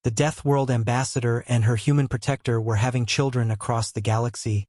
The Deathworld Ambassador and her human protector were having children across the galaxy.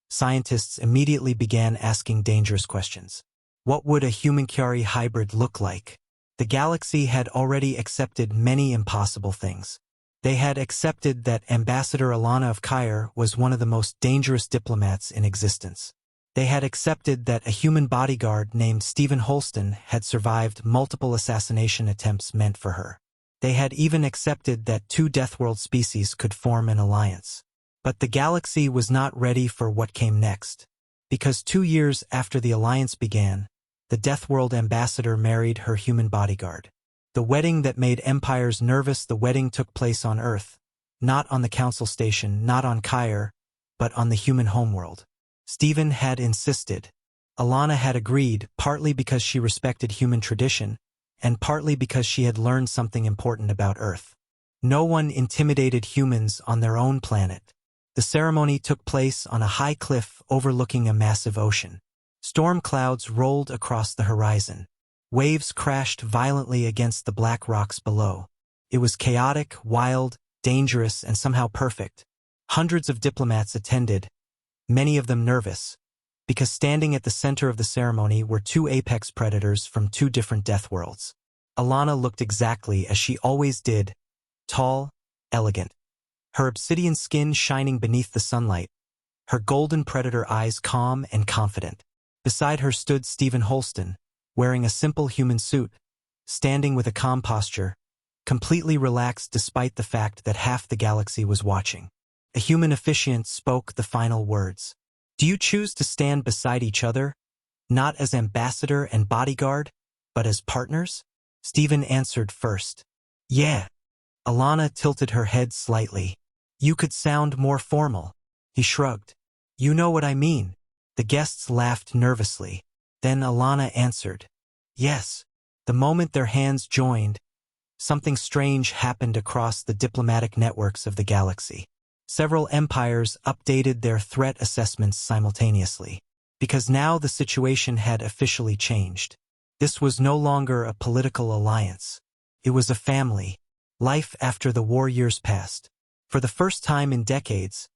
Scientists immediately began asking dangerous questions. What would a human-Kyari hybrid look like? The galaxy had already accepted many impossible things. They had accepted that Ambassador Alana of Kyari was one of the most dangerous diplomats in existence. They had accepted that a human bodyguard named Stephen Holston had survived multiple assassination attempts meant for her. They had even accepted that two Deathworld species could form an alliance. But the galaxy was not ready for what came next. Because 2 years after the alliance began, the Deathworld Ambassador married her human bodyguard. The wedding that made empires nervous, the wedding took place on Earth, not on the Council Station, not on Kyari, but on the human homeworld. Stephen had insisted. Alana had agreed, partly because she respected human tradition, and partly because she had learned something important about Earth. No one intimidated humans on their own planet. The ceremony took place on a high cliff overlooking a massive ocean. Storm clouds rolled across the horizon. Waves crashed violently against the black rocks below. It was chaotic, wild, dangerous, and somehow perfect. Hundreds of diplomats attended, many of them nervous, because standing at the center of the ceremony were two apex predators from two different death worlds. Alana looked exactly as she always did, tall, elegant. Her obsidian skin shining beneath the sunlight, her golden predator eyes calm and confident. Beside her stood Stephen Holston, wearing a simple human suit, standing with a calm posture, completely relaxed despite the fact that half the galaxy was watching. A human officiant spoke the final words. Do you choose to stand beside each other, not as ambassador and bodyguard, but as partners? Stephen answered first. Yeah. Alana tilted her head slightly. You could sound more formal. He shrugged. You know what I mean. The guests laughed nervously. Then Alana answered. Yes. The moment their hands joined, something strange happened across the diplomatic networks of the galaxy. Several empires updated their threat assessments simultaneously, because now the situation had officially changed. This was no longer a political alliance. It was a family, life after the war years passed. For the first time in decades,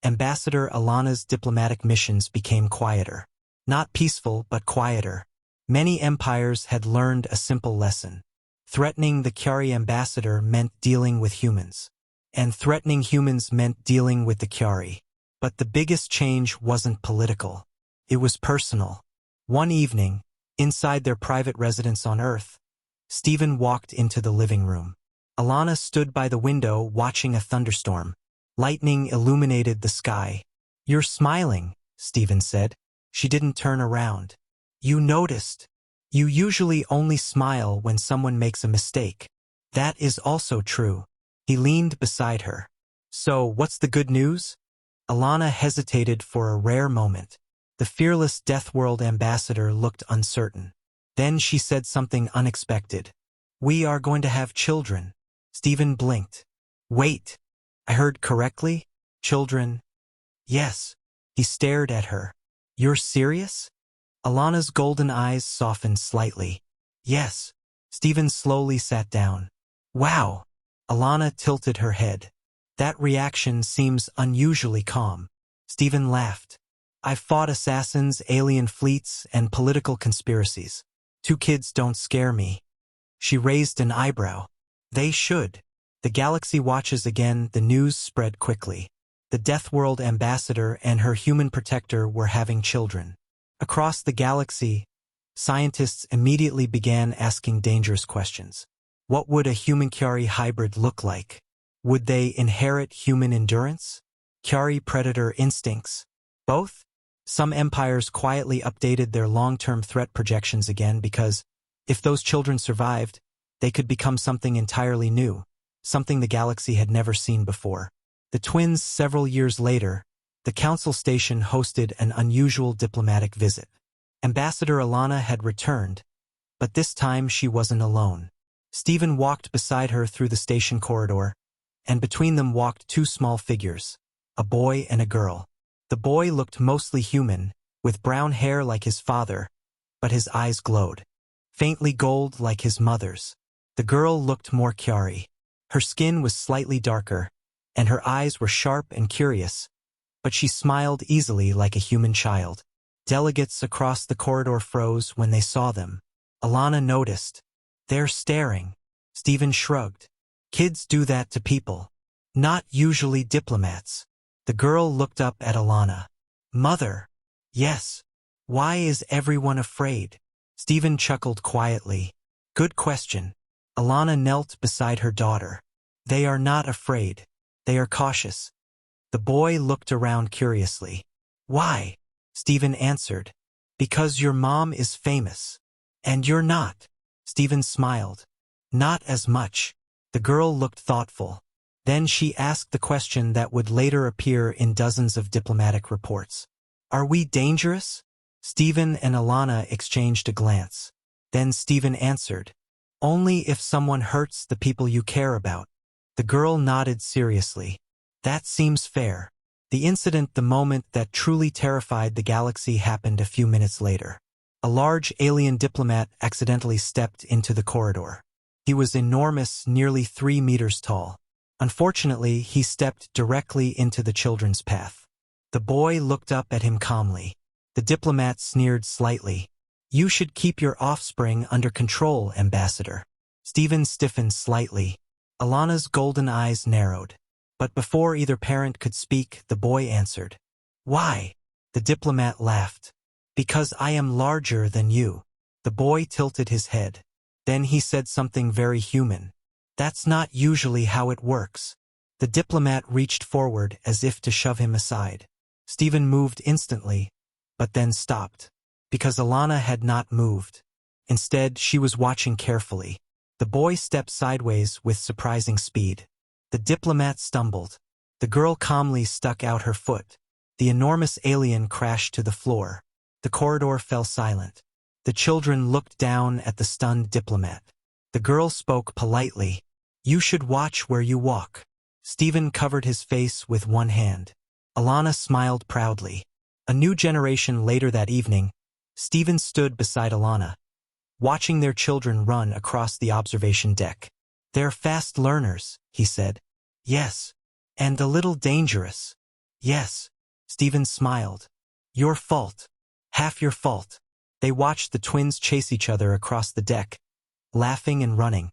Ambassador Alana's diplomatic missions became quieter. Not peaceful, but quieter. Many empires had learned a simple lesson. Threatening the Kyari ambassador meant dealing with humans. And threatening humans meant dealing with the Kyari. But the biggest change wasn't political. It was personal. One evening, inside their private residence on Earth, Stephen walked into the living room. Alana stood by the window watching a thunderstorm. Lightning illuminated the sky. You're smiling, Stephen said. She didn't turn around. You noticed. You usually only smile when someone makes a mistake. That is also true. He leaned beside her. So, what's the good news? Alana hesitated for a rare moment. The fearless Deathworld ambassador looked uncertain. Then she said something unexpected. We are going to have children. Stephen blinked. Wait. I heard correctly? Children? Yes. He stared at her. You're serious? Alana's golden eyes softened slightly. Yes. Stephen slowly sat down. Wow. Alana tilted her head. That reaction seems unusually calm. Stephen laughed. I've fought assassins, alien fleets, and political conspiracies. 2 kids don't scare me. She raised an eyebrow. They should. The galaxy watches again. The news spread quickly. The Deathworld ambassador and her human protector were having children. Across the galaxy, scientists immediately began asking dangerous questions. What would a human-Kyari hybrid look like? Would they inherit human endurance? Kyari predator instincts? Both? Some empires quietly updated their long-term threat projections again because, if those children survived, they could become something entirely new, something the galaxy had never seen before. The twins, several years later, the Council Station hosted an unusual diplomatic visit. Ambassador Alana had returned, but this time she wasn't alone. Stephen walked beside her through the station corridor, and between them walked 2 small figures, a boy and a girl. The boy looked mostly human, with brown hair like his father, but his eyes glowed, faintly gold like his mother's. The girl looked more Kyari. Her skin was slightly darker, and her eyes were sharp and curious, but she smiled easily like a human child. Delegates across the corridor froze when they saw them. Alana noticed. "They're staring." Stephen shrugged. "Kids do that to people. Not usually diplomats." The girl looked up at Alana. "Mother." "Yes. Why is everyone afraid?" Stephen chuckled quietly. "Good question." Alana knelt beside her daughter. "They are not afraid. They are cautious." The boy looked around curiously. "Why?" Stephen answered. "Because your mom is famous. And you're not." Stephen smiled. "Not as much." The girl looked thoughtful. Then she asked the question that would later appear in dozens of diplomatic reports. "Are we dangerous?" Stephen and Alana exchanged a glance. Then Stephen answered, "Only if someone hurts the people you care about." The girl nodded seriously. "That seems fair." The incident, the moment that truly terrified the galaxy, happened a few minutes later. A large alien diplomat accidentally stepped into the corridor. He was enormous, nearly 3 meters tall. Unfortunately, he stepped directly into the children's path. The boy looked up at him calmly. The diplomat sneered slightly. "You should keep your offspring under control, Ambassador." Stephen stiffened slightly. Alana's golden eyes narrowed. But before either parent could speak, the boy answered. "Why?" The diplomat laughed. "Because I am larger than you." The boy tilted his head. Then he said something very human. "That's not usually how it works." The diplomat reached forward as if to shove him aside. Stephen moved instantly, but then stopped. Because Alana had not moved. Instead, she was watching carefully. The boy stepped sideways with surprising speed. The diplomat stumbled. The girl calmly stuck out her foot. The enormous alien crashed to the floor. The corridor fell silent. The children looked down at the stunned diplomat. The girl spoke politely. "You should watch where you walk." Stephen covered his face with one hand. Alana smiled proudly. A new generation later that evening, Stephen stood beside Alana, watching their children run across the observation deck. "They're fast learners," he said. "Yes. And a little dangerous." "Yes." Stephen smiled. "Your fault. Half your fault." They watched the twins chase each other across the deck, laughing and running,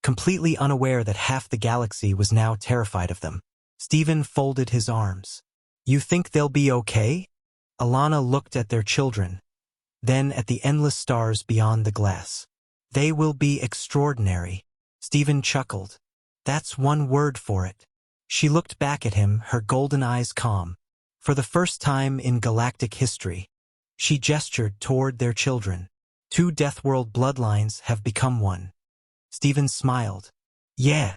completely unaware that half the galaxy was now terrified of them. Stephen folded his arms. "You think they'll be okay?" Alana looked at their children, then at the endless stars beyond the glass. "They will be extraordinary." Stephen chuckled. "That's one word for it." She looked back at him, her golden eyes calm. For the first time in galactic history, she gestured toward their children. "Two Deathworld bloodlines have become one." Stephen smiled. "Yeah."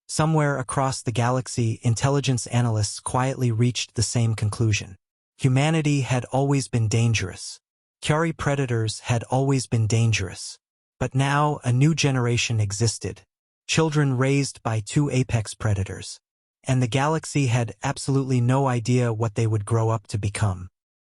Somewhere across the galaxy, intelligence analysts quietly reached the same conclusion. Humanity had always been dangerous. Kyari predators had always been dangerous. But now a new generation existed. Children raised by two apex predators. And the galaxy had absolutely no idea what they would grow up to become.